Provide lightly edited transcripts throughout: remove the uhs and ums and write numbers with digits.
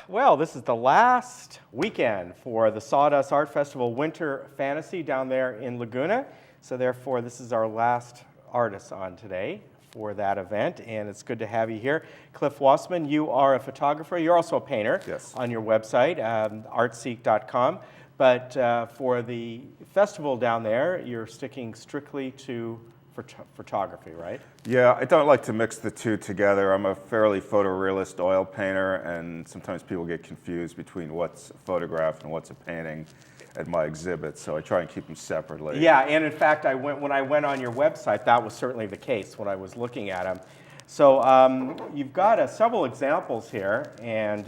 Well, this is the last weekend for the Sawdust Art Festival Winter Fantasy down there in Laguna. So therefore, this is our last artist on today for that event, and it's good to have you here. Cliff Wassman, you are a photographer. You're also a painter. Yes. On your website, artseek.com. But for the festival down there, you're sticking strictly to photography, right? Yeah, I don't like to mix the two together. I'm a fairly photorealist oil painter, and sometimes people get confused between what's a photograph and what's a painting at my exhibit, so I try and keep them separately. Yeah, and in fact, when I went on your website, that was certainly the case when I was looking at them. So you've got several examples here, and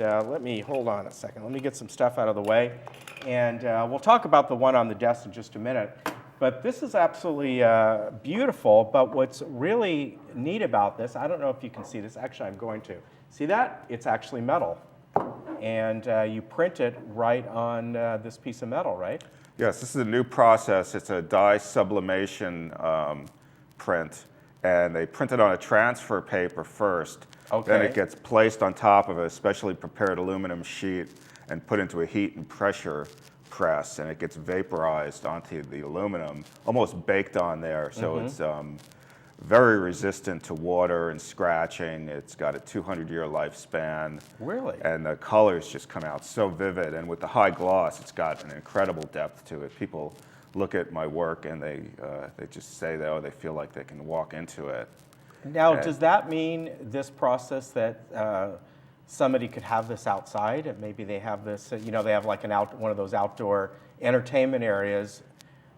hold on a second. Let me get some stuff out of the way, and we'll talk about the one on the desk in just a minute. But this is absolutely beautiful, but what's really neat about this, I don't know if you can see this, actually I'm going to. See that? It's actually metal. And you print it right on this piece of metal, right? Yes, this is a new process. It's a dye sublimation print, and they print it on a transfer paper first. Okay. Then it gets placed on top of a specially prepared aluminum sheet and put into a heat and pressure press, and it gets vaporized onto the aluminum, almost baked on there. So it's very resistant to water and scratching. It's got a 200-year lifespan. Really? And the colors just come out so vivid. And with the high gloss, it's got an incredible depth to it. People look at my work and they just say that, they feel like they can walk into it. Now, does that mean this process that somebody could have this outside, and maybe they have this, they have like one of those outdoor entertainment areas.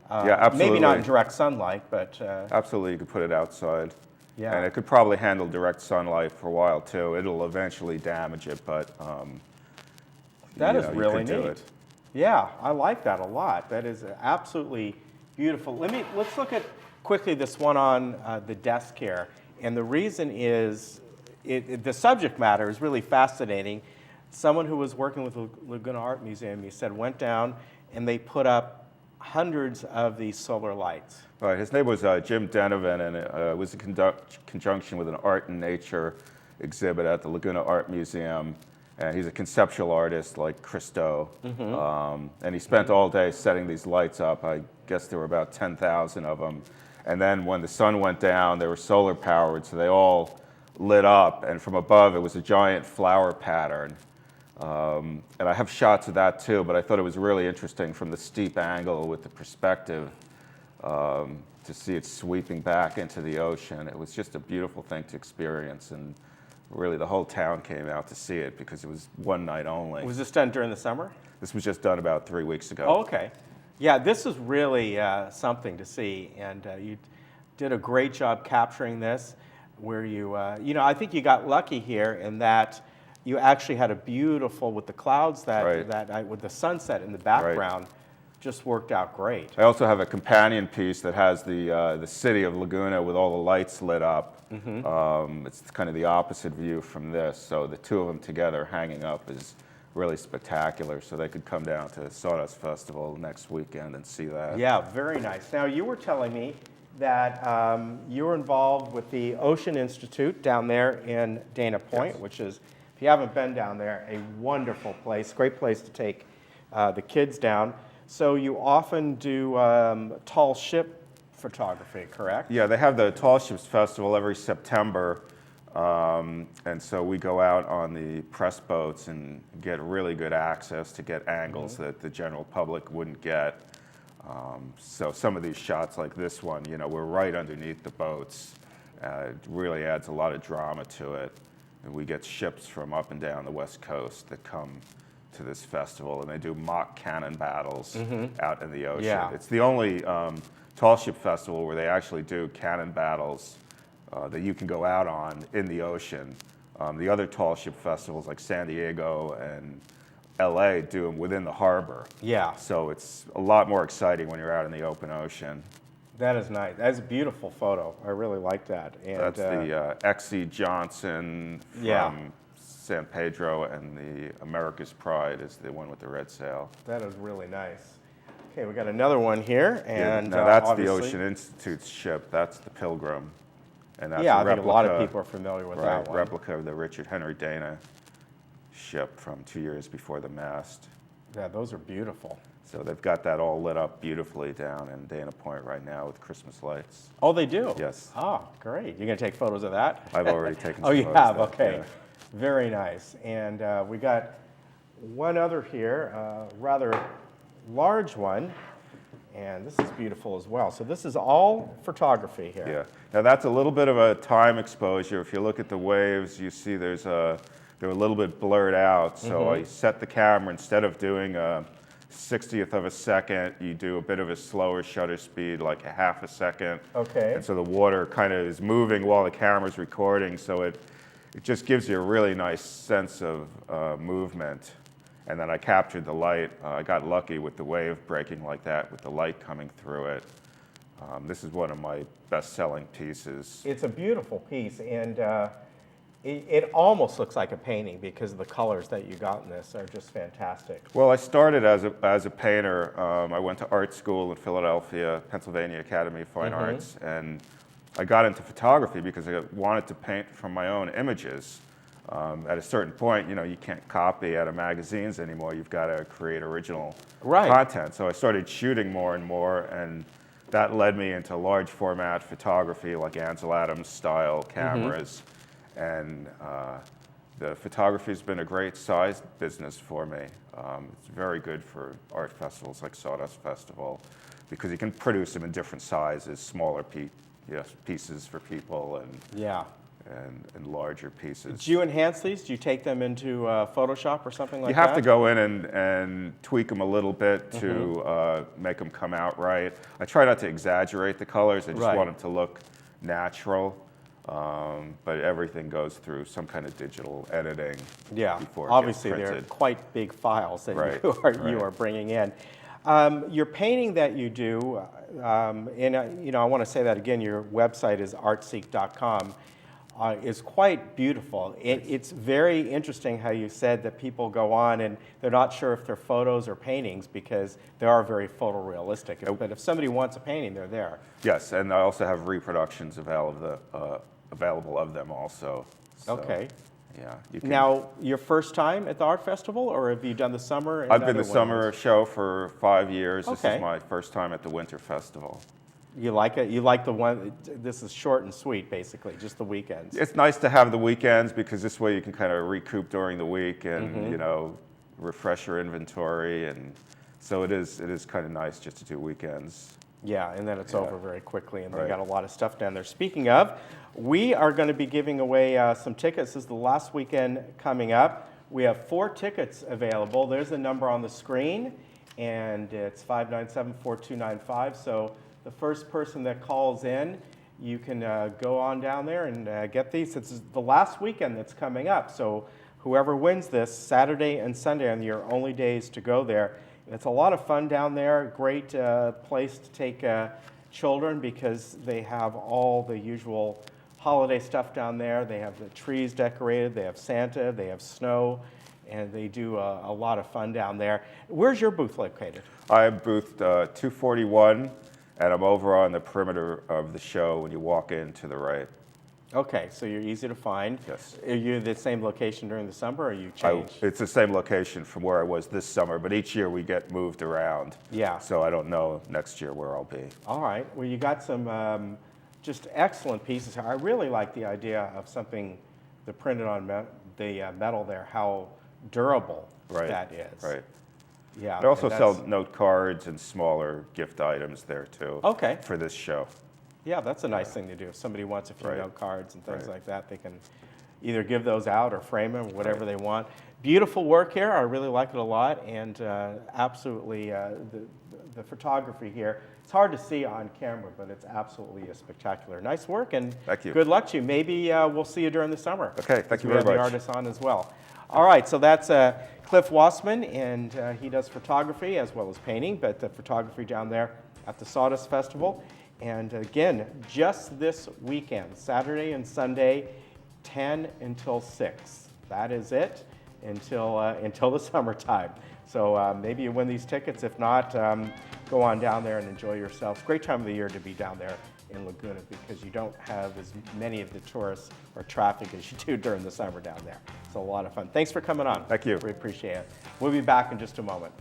Yeah, absolutely. Maybe not in direct sunlight, but absolutely, you could put it outside. Yeah. And it could probably handle direct sunlight for a while too. It'll eventually damage it, but that is really you could do neat. it. Yeah, I like that a lot. That is absolutely beautiful. Let's look at quickly this one on the desk here, and the reason is the subject matter is really fascinating. Someone who was working with the Laguna Art Museum, you said, went down and they put up hundreds of these solar lights. Right, his name was Jim Denovan, and it was in conjunction with an art and nature exhibit at the Laguna Art Museum. And he's a conceptual artist like Christo. And he spent all day setting these lights up. I guess there were about 10,000 of them. And then when the sun went down, they were solar powered, so they all lit up. And from above, it was a giant flower pattern. And I have shots of that too, but I thought it was really interesting from the steep angle with the perspective to see it sweeping back into the ocean. It was just a beautiful thing to experience, and really the whole town came out to see it because it was one night only. Was this done during the summer? This was just done about 3 weeks ago. Oh, okay. Yeah, this is really something to see, and you did a great job capturing this, where I think you got lucky here in that you actually had a beautiful, with the clouds with the sunset in the background, just worked out great. I also have a companion piece that has the city of Laguna with all the lights lit up. It's kind of the opposite view from this, so the two of them together hanging up is really spectacular, so they could come down to Sawdust Festival next weekend and see that. Yeah, very nice. Now, you were telling me that you were involved with the Ocean Institute down there in Dana Point, Yes. which is, if you haven't been down there, a wonderful place, great place to take the kids down. So you often do tall ship photography, correct? Yeah, they have the Tall Ships Festival every September, and so we go out on the press boats and get really good access to get angles that the general public wouldn't get. So some of these shots like this one, we're right underneath the boats. It really adds a lot of drama to it. And we get ships from up and down the West Coast that come to this festival, and they do mock cannon battles out in the ocean. Yeah. It's the only tall ship festival where they actually do cannon battles that you can go out on in the ocean. The other tall ship festivals like San Diego and LA do them within the harbor. Yeah. So it's a lot more exciting when you're out in the open ocean. That is nice. That's a beautiful photo. I really like that. And, That's the X.E. Johnson from San Pedro, and the America's Pride is the one with the red sail. That is really nice. Okay, we got another one here, and now that's the obviously- Ocean Institute's ship. That's the Pilgrim, and that's yeah, a I replica, think a lot of people are familiar with that one. replica of the Richard Henry Dana shipped from 2 years before the mast. Yeah, those are beautiful. So they've got that all lit up beautifully down in Dana Point right now with Christmas lights. Oh, they do? Yes. Oh, great. You're going to take photos of that? I've already taken Oh, some you photos have? of that, Okay. yeah. Very nice. And we got one other here, rather large one. And this is beautiful as well. So this is all photography here. Yeah. Now that's a little bit of a time exposure. If you look at the waves, you see they're a little bit blurred out. So I set the camera, instead of doing a 60th of a second, you do a bit of a slower shutter speed, like a half a second. Okay. And so the water kind of is moving while the camera's recording. So it just gives you a really nice sense of movement. And then I captured the light. I got lucky with the wave breaking like that, with the light coming through it. This is one of my best-selling pieces. It's a beautiful piece, and it almost looks like a painting because the colors that you got in this are just fantastic. Well, I started as a painter. I went to art school in Philadelphia, Pennsylvania Academy of Fine Arts, and I got into photography because I wanted to paint from my own images. At a certain point, you can't copy out of magazines anymore. You've got to create original content. So I started shooting more and more, and that led me into large format photography, like Ansel Adams style cameras. And the photography has been a great size business for me. It's very good for art festivals like Sawdust Festival, because you can produce them in different sizes, smaller pieces for people, and larger pieces. Do you enhance these? Do you take them into Photoshop or something like that? You have to go in and tweak them a little bit to make them come out right. I try not to exaggerate the colors. I just want them to look natural. But everything goes through some kind of digital editing before it obviously gets they're printed. quite big files that you are bringing in. Your painting that you do, and I want to say that again, your website is artseek.com, is quite beautiful. It's very interesting how you said that people go on and they're not sure if they're photos or paintings because they are very photorealistic. But if somebody wants a painting, they're there. Yes, and I also have reproductions available of them also. So, okay. Yeah. Now, your first time at the art festival, or have you done the summer? I've been the summer show for 5 years. This is my first time at the winter festival. You like it? You like the one, this is short and sweet, basically, just the weekends. It's nice to have the weekends because this way you can kind of recoup during the week and, refresh your inventory. And so it is kind of nice just to do weekends. Yeah, and then it's over very quickly, and they got a lot of stuff down there. Speaking of, we are going to be giving away some tickets. This is the last weekend coming up. We have 4 tickets available. There's the number on the screen, and it's 597-4295. So the first person that calls in, you can go on down there and get these. It's the last weekend that's coming up. So whoever wins this, Saturday and Sunday are your only days to go there. It's a lot of fun down there. Great place to take children because they have all the usual holiday stuff down there. They have the trees decorated, they have Santa, they have snow, and they do a lot of fun down there. Where's your booth located? I am booth 241, and I'm over on the perimeter of the show when you walk in to the right. Okay, so you're easy to find. Yes. Are you at the same location during the summer, or you change? It's the same location from where I was this summer, but each year we get moved around. Yeah. So I don't know next year where I'll be. All right. Well, you got some just excellent pieces. I really like the idea of something that printed on the metal there, how durable that is. Right. Yeah. I also sell note cards and smaller gift items there too. Okay. For this show. Yeah, that's a nice thing to do. If somebody wants a few note cards and things like that, they can either give those out or frame them, whatever they want. Beautiful work here. I really like it a lot, and absolutely the photography here. It's hard to see on camera, but it's absolutely spectacular. Nice work, and thank you. Good luck to you. Maybe we'll see you during the summer. Okay, thank you very much. We have the artists on as well. All right, so that's Cliff Wassman, and he does photography as well as painting, but the photography down there at the Sawdust Festival. And again, just this weekend, Saturday and Sunday, 10 until 6. That is it. until the summertime. So maybe you win these tickets. If not, go on down there and enjoy yourselves. Great time of the year to be down there in Laguna because you don't have as many of the tourists or traffic as you do during the summer down there. It's a lot of fun. Thanks for coming on. Thank you. We appreciate it. We'll be back in just a moment.